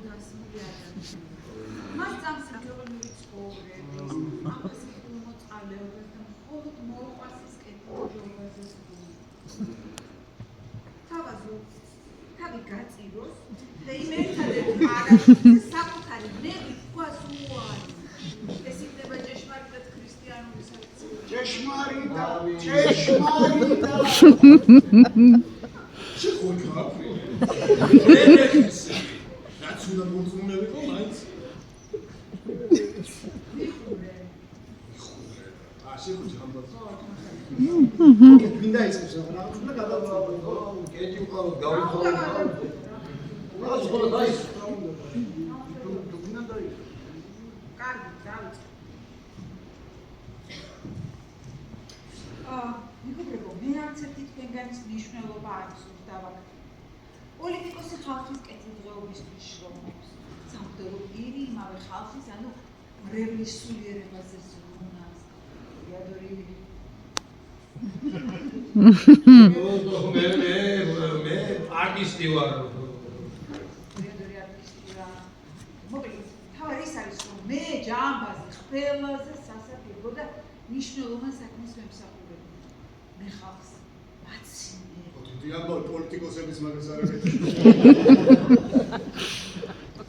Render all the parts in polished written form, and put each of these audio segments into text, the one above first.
დასმული ადამიანი. მას წამს როგორი ცხოვრების, ამას მოწყალეობას და მხოლოდ მოყვარს ის კეთილდღეობაზე ზრუნვა. თავი გაწიროს და იმ ერთადერთ არაფერზე საკუთარი ნები თქვას უარი. ეს იქნება ჭეშმარიტად ქრისტიანული საქციელი. ჭეშმარიტად. შეხოქაფრი. რაც უნდა მოძღვნელიყო მაინც. მიხურე. შეხოქაფრი. მინდა ისევ რა უნდა გადავაბადო. კეჭი უყავ გავიხო. რა ზღოლა დაის. თუ გინდა დაის. კარგი, დავიწყე. მეგობრებო, მე არც ერთი თქვენგანის მნიშვნელობა არ ვსურდავ. პოლიტიკოსი ხალხის კეთილდღეობისთვის შრომობს. სამღვდელო პირი იმავე ხალხის, ანუ მრევლის სულიერებაზე ზრუნავს. იადორი მე არტისტი ვარ. მოკლედ, თავად ის არის, რომ მე ჯამბაზი ყველაზე სასაფლაო და მნიშვნელოვან საქმეს ვემსახურებ. მე ხალხს მაცინე. დიაბოლ პოლიტიკოსების მაგას არ აკეთებ.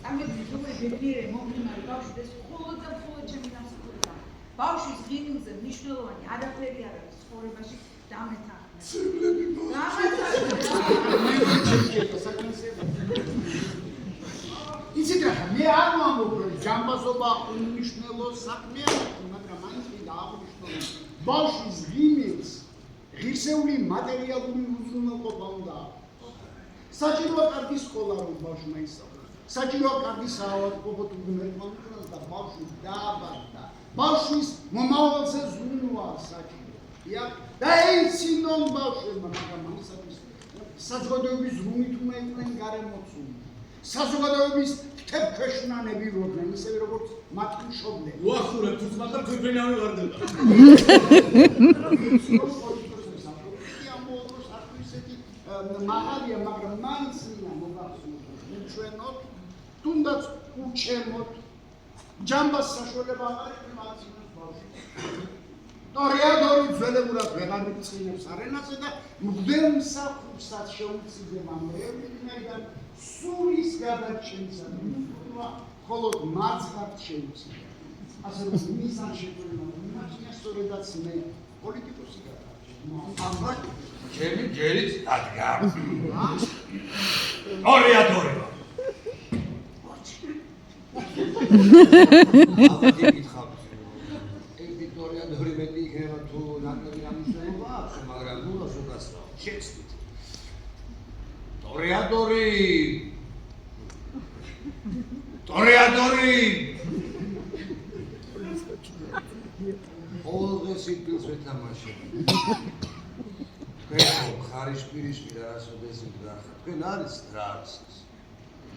ამიტომ ბედნიერი მომღიმარი ბავშვი ეს მხოლოდ და მხოლოდ ჩემი დამსახურება. ბავშვის ღიმილზე მნიშვნელოვანი არაფერი არ არის ცხოვრებაში დამეთანხმება. ცებლები იცით რა, მე არ ვამბობ, რომ ჯამბაზობა უმნიშვნელო საქმეა, მაგრამ მაინც მინდა აღვნიშნო, ბავშვის ღიმილს ღირსეული მატერიალური უზრუნველყოფა უნდა აქვს. საჭიროა კარგი სკოლა, რომ ბავშვმა ისწავლოს. საჭიროა კარგი საავადმყოფო თუგუნერმანკრას და ბავშვი დააბარდა. ბავშვის მომავალზე ზრუნვა საჭიროა. და ეცინონ ბავშვებმა, მაგრამ ამისათვის საზოგადოების ზრუნვით უნდა იყვნენ გარემოცული. საზოგადოების თებქვეშნანები როდნენ, ისევე როგორც მათი მშობლები. უახურებთ თუს, მაგრამ თვითმფრინავი ვარდება. მაღალია, მაგრამ მაინც მინდა მოგახსოვოთ, ჩვენოთ, თუნდაც უჩემოთ, ჯამბას საშუალება არ აქვს ბავშვს. ტორეადორი ძველებურად ვეღარ მიწინებს არენაზე და მღვდელმსახურსაც შეუწიდება მრევლიდან სულის გადარჩენისა და მხოლოდ მარცხად შეუწია. ასე რომ მისან შეგვიძლია იმაჩნია სწორედაც მე პოლიტიკოსი გადარჩენ. ჩემი ჯერიც დადგა. ტორეადორი. ტორეადორი მეტი იქნება თუ ნაკლები გამიშველობა აქვს, მაგრამ ნუ ასუკასრა. შეცდით. ტორეადორი. όλღეს იპილს ვეთამაშებ. თქვენ ხარიშ პირიშპირ არასოდეს მდგარხარ. თქვენ არის დრაქსის.